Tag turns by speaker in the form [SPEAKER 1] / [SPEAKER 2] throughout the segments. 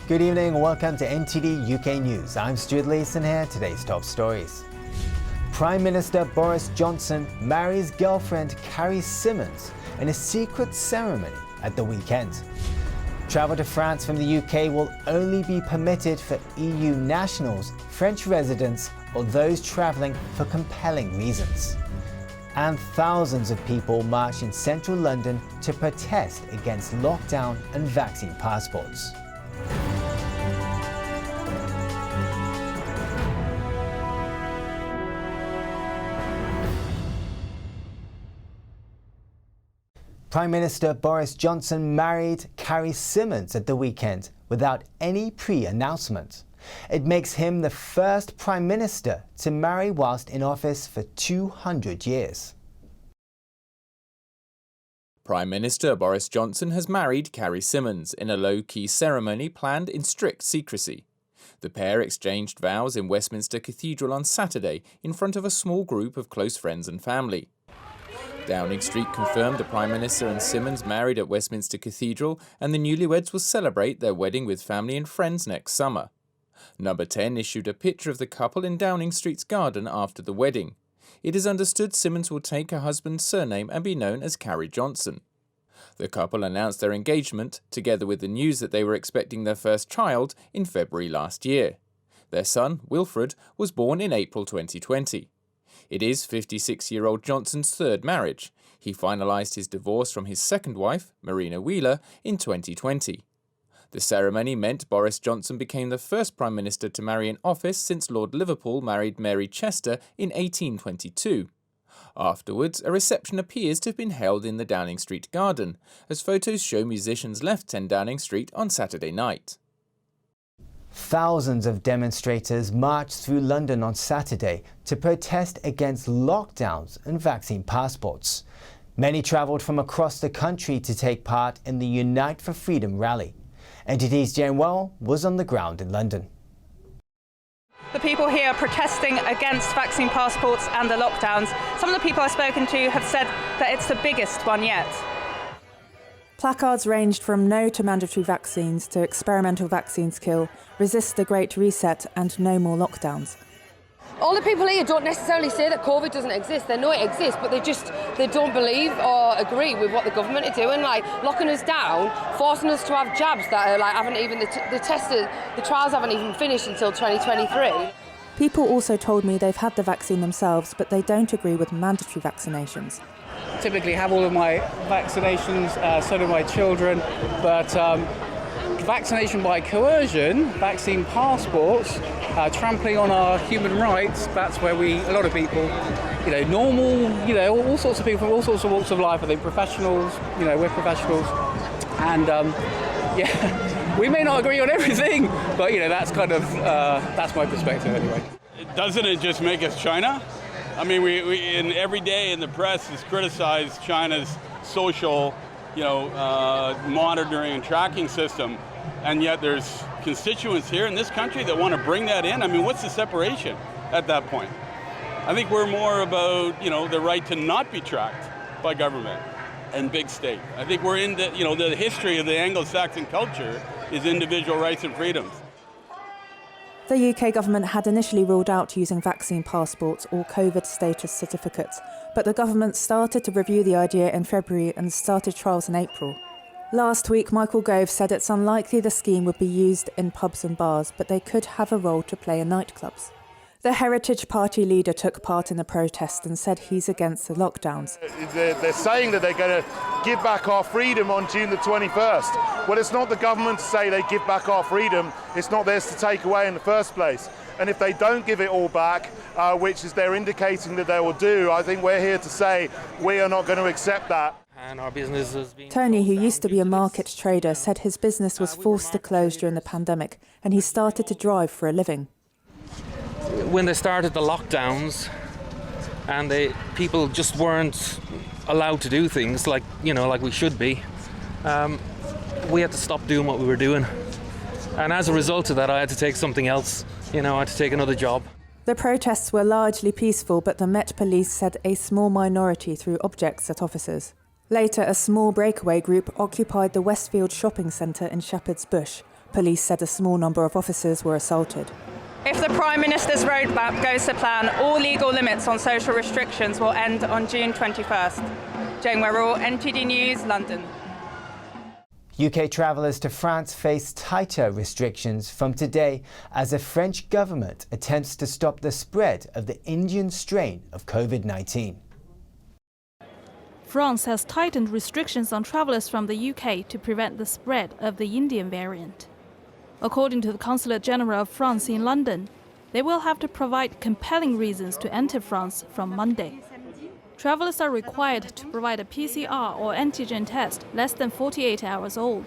[SPEAKER 1] Good evening and welcome to NTD UK News. I'm Stuart Leeson here. Today's top stories. Prime Minister Boris Johnson marries girlfriend Carrie Symonds in a secret ceremony at the weekend. Travel to France from the UK will only be permitted for EU nationals, French residents or those travelling for compelling reasons. And thousands of people marched in central London to protest against lockdown and vaccine passports. Prime Minister Boris Johnson married Carrie Symonds at the weekend without any pre-announcement. It makes him the first Prime Minister to marry whilst in office for 200 years.
[SPEAKER 2] Prime Minister Boris Johnson has married Carrie Symonds in a low-key ceremony planned in strict secrecy. The pair exchanged vows in Westminster Cathedral on Saturday in front of a small group of close friends and family. Downing Street confirmed the Prime Minister and Symonds married at Westminster Cathedral, and the newlyweds will celebrate their wedding with family and friends next summer. Number 10 issued a picture of the couple in Downing Street's garden after the wedding. It is understood Symonds will take her husband's surname and be known as Carrie Johnson. The couple announced their engagement, together with the news that they were expecting their first child, in February last year. Their son, Wilfred, was born in April 2020. It is 56-year-old Johnson's third marriage. He finalised his divorce from his second wife, Marina Wheeler, in 2020. The ceremony meant Boris Johnson became the first Prime Minister to marry in office since Lord Liverpool married Mary Chester in 1822. Afterwards, a reception appears to have been held in the Downing Street garden, as photos show musicians left 10 Downing Street on Saturday night.
[SPEAKER 1] Thousands of demonstrators marched through London on Saturday to protest against lockdowns and vaccine passports. Many travelled from across the country to take part in the Unite for Freedom rally. NTD's Jane Well was on the ground in London.
[SPEAKER 3] The people here are protesting against vaccine passports and the lockdowns. Some of the people I've spoken to have said that it's the biggest one yet.
[SPEAKER 4] Placards ranged from no to mandatory vaccines to experimental vaccines kill, resist the Great Reset and no more lockdowns.
[SPEAKER 5] All the people here don't necessarily say that COVID doesn't exist. They know it exists, but they don't believe or agree with what the government are doing, like locking us down, forcing us to have jabs that are like haven't even the trials haven't even finished until 2023.
[SPEAKER 4] People also told me they've had the vaccine themselves, but they don't agree with mandatory vaccinations.
[SPEAKER 6] Typically have all of my vaccinations, so do my children, but vaccination by coercion, vaccine passports, trampling on our human rights, that's where a lot of people, normal, all sorts of people from all sorts of walks of life, I think professionals, we're professionals, and we may not agree on everything, but that's kind of, that's my perspective anyway.
[SPEAKER 7] Doesn't it just make us China? I mean, we every day in the press is criticized China's social, monitoring and tracking system, and yet there's constituents here in this country that want to bring that in. I mean, what's the separation at that point? I think we're more about, the right to not be tracked by government and big state. I think we're in the history of the Anglo-Saxon culture is individual rights and freedoms.
[SPEAKER 4] The UK government had initially ruled out using vaccine passports or COVID status certificates, but the government started to review the idea in February and started trials in April. Last week, Michael Gove said it's unlikely the scheme would be used in pubs and bars, but they could have a role to play in nightclubs. The Heritage Party leader took part in the protest and said he's against the lockdowns.
[SPEAKER 8] They're saying that they're going to give back our freedom on June the 21st. Well, it's not the government to say they give back our freedom. It's not theirs to take away in the first place. And if they don't give it all back, which is they're indicating that they will do, I think we're here to say we are not going to accept that.
[SPEAKER 9] And our business has been...
[SPEAKER 4] Tony, who used to be a market trader, said his business was forced to close during the pandemic and he started to drive for a living.
[SPEAKER 9] When they started the lockdowns and people just weren't allowed to do things like we should be, we had to stop doing what we were doing. And as a result of that, I had to take something else. I had to take another job.
[SPEAKER 4] The protests were largely peaceful, but the Met Police said a small minority threw objects at officers. Later, a small breakaway group occupied the Westfield shopping centre in Shepherd's Bush, Police said a small number of officers were assaulted.
[SPEAKER 3] If the Prime Minister's roadmap goes to plan, all legal limits on social restrictions will end on June 21st. Jane Werrell, NTD News, London.
[SPEAKER 1] UK travellers to France face tighter restrictions from today as the French government attempts to stop the spread of the Indian strain of COVID-19.
[SPEAKER 10] France has tightened restrictions on travellers from the UK to prevent the spread of the Indian variant. According to the Consulate General of France in London, they will have to provide compelling reasons to enter France from Monday. Travellers are required to provide a PCR or antigen test less than 48 hours old.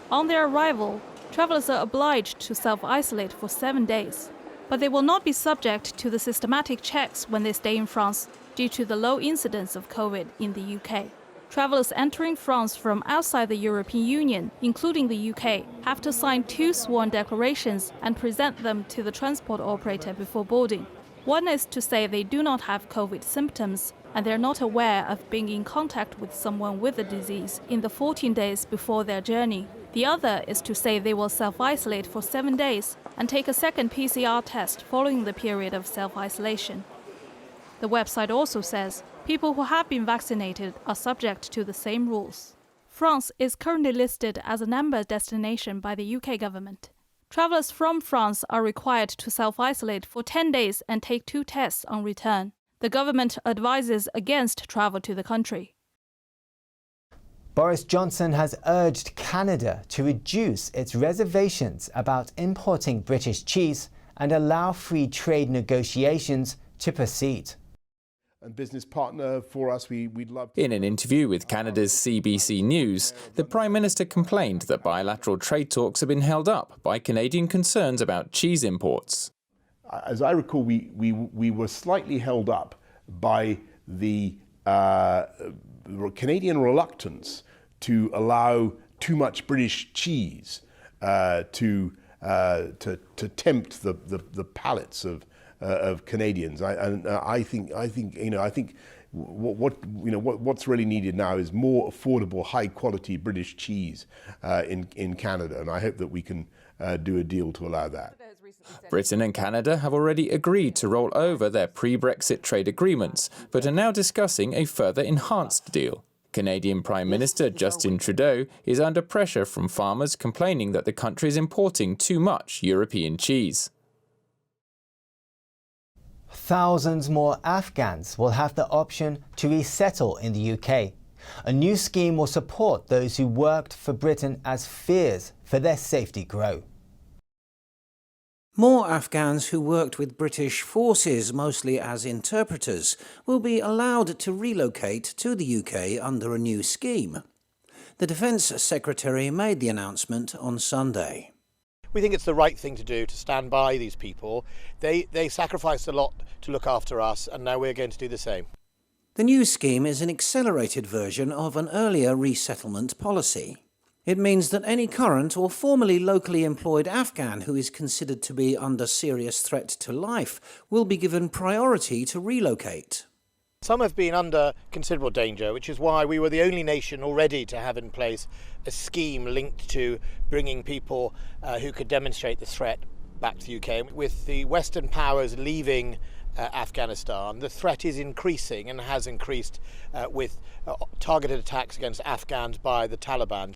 [SPEAKER 10] On their arrival, travellers are obliged to self-isolate for 7 days, but they will not be subject to the systematic checks when they stay in France due to the low incidence of COVID in the UK. Travellers entering France from outside the European Union, including the UK, have to sign 2 sworn declarations and present them to the transport operator before boarding. One is to say they do not have COVID symptoms and they're not aware of being in contact with someone with the disease in the 14 days before their journey. The other is to say they will self-isolate for 7 days and take a second PCR test following the period of self-isolation. The website also says people who have been vaccinated are subject to the same rules. France is currently listed as an amber destination by the UK government. Travellers from France are required to self-isolate for 10 days and take 2 tests on return. The government advises against travel to the country.
[SPEAKER 1] Boris Johnson has urged Canada to reduce its reservations about importing British cheese and allow free trade negotiations to proceed.
[SPEAKER 11] And business partner for us, we'd love to...
[SPEAKER 2] In an interview with Canada's CBC News, the Prime Minister complained that bilateral trade talks have been held up by Canadian concerns about cheese imports.
[SPEAKER 11] As I recall, we were slightly held up by the Canadian reluctance to allow too much British cheese to tempt the palates of Canadians. I think what's really needed now is more affordable, high quality British cheese in Canada, and I hope that we can do a deal to allow that.
[SPEAKER 2] Britain and Canada have already agreed to roll over their pre-Brexit trade agreements, but are now discussing a further enhanced deal. Canadian Prime Minister Justin Trudeau is under pressure from farmers complaining that the country is importing too much European cheese.
[SPEAKER 1] Thousands more Afghans will have the option to resettle in the UK. A new scheme will support those who worked for Britain as fears for their safety grow.
[SPEAKER 12] More Afghans who worked with British forces, mostly as interpreters, will be allowed to relocate to the UK under a new scheme. The Defence Secretary made the announcement on Sunday.
[SPEAKER 13] We think it's the right thing to do, to stand by these people. They sacrificed a lot to look after us, and now we're going to do the same.
[SPEAKER 12] The new scheme is an accelerated version of an earlier resettlement policy. It means that any current or formerly locally employed Afghan who is considered to be under serious threat to life will be given priority to relocate.
[SPEAKER 13] Some have been under considerable danger, which is why we were the only nation already to have in place a scheme linked to bringing people who could demonstrate the threat back to the UK. With the Western powers leaving Afghanistan, the threat is increasing and has increased with targeted attacks against Afghans by the Taliban.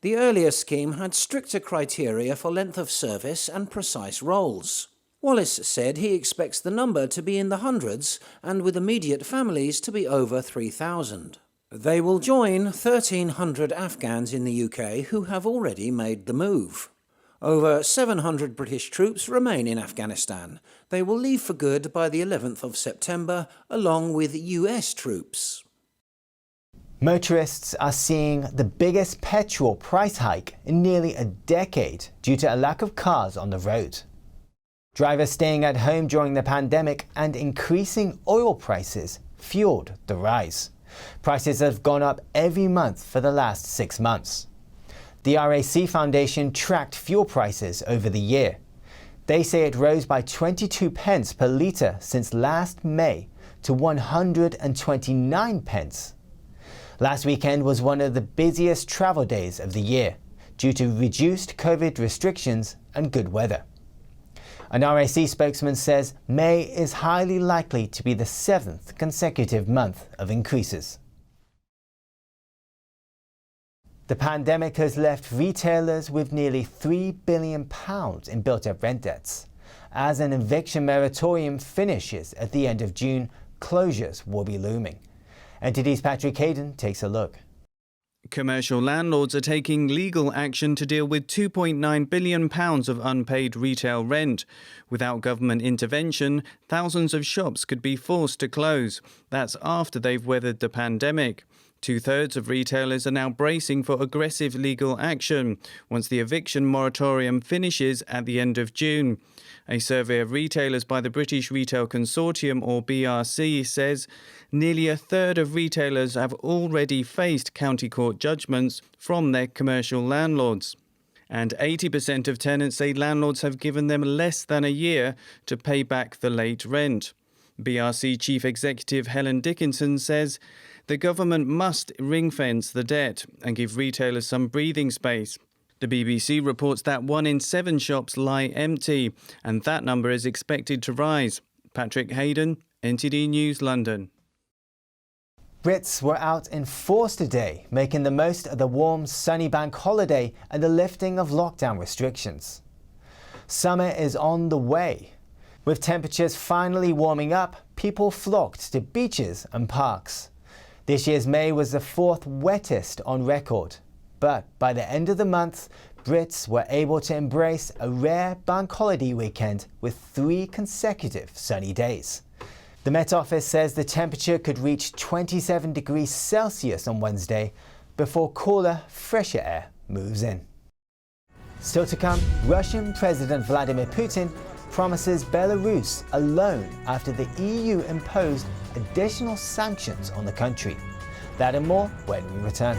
[SPEAKER 12] The earlier scheme had stricter criteria for length of service and precise roles. Wallace said he expects the number to be in the hundreds and with immediate families to be over 3,000. They will join 1,300 Afghans in the UK who have already made the move. Over 700 British troops remain in Afghanistan. They will leave for good by the 11th of September, along with US troops.
[SPEAKER 1] Motorists are seeing the biggest petrol price hike in nearly a decade due to a lack of cars on the road. Drivers staying at home during the pandemic and increasing oil prices fueled the rise. Prices have gone up every month for the last 6 months. The RAC Foundation tracked fuel prices over the year. They say it rose by 22 pence per litre since last May to 129 pence. Last weekend was one of the busiest travel days of the year. due to reduced COVID restrictions and good weather. An RAC spokesman says May is highly likely to be the 7th consecutive month of increases. The pandemic has left retailers with nearly £3 billion in built-up rent debts. As an eviction moratorium finishes at the end of June, closures will be looming. NTD's Patrick Hayden takes a look.
[SPEAKER 14] Commercial landlords are taking legal action to deal with £2.9 billion of unpaid retail rent. Without government intervention, thousands of shops could be forced to close. That's after they've weathered the pandemic. 2/3 of retailers are now bracing for aggressive legal action once the eviction moratorium finishes at the end of June. A survey of retailers by the British Retail Consortium, or BRC, says nearly 1/3 of retailers have already faced county court judgments from their commercial landlords. And 80% of tenants say landlords have given them less than a year to pay back the late rent. BRC Chief Executive Helen Dickinson says the government must ring-fence the debt and give retailers some breathing space. The BBC reports that 1 in 7 shops lie empty, and that number is expected to rise. Patrick Hayden, NTD News, London.
[SPEAKER 1] Brits were out in force today, making the most of the warm, sunny bank holiday and the lifting of lockdown restrictions. Summer is on the way. With temperatures finally warming up, people flocked to beaches and parks. This year's May was the 4th wettest on record. But by the end of the month, Brits were able to embrace a rare bank holiday weekend with 3 consecutive sunny days. The Met Office says the temperature could reach 27 degrees Celsius on Wednesday before cooler, fresher air moves in. Still to come, Russian President Vladimir Putin promises Belarus a loan after the EU imposed additional sanctions on the country. That and more when we return.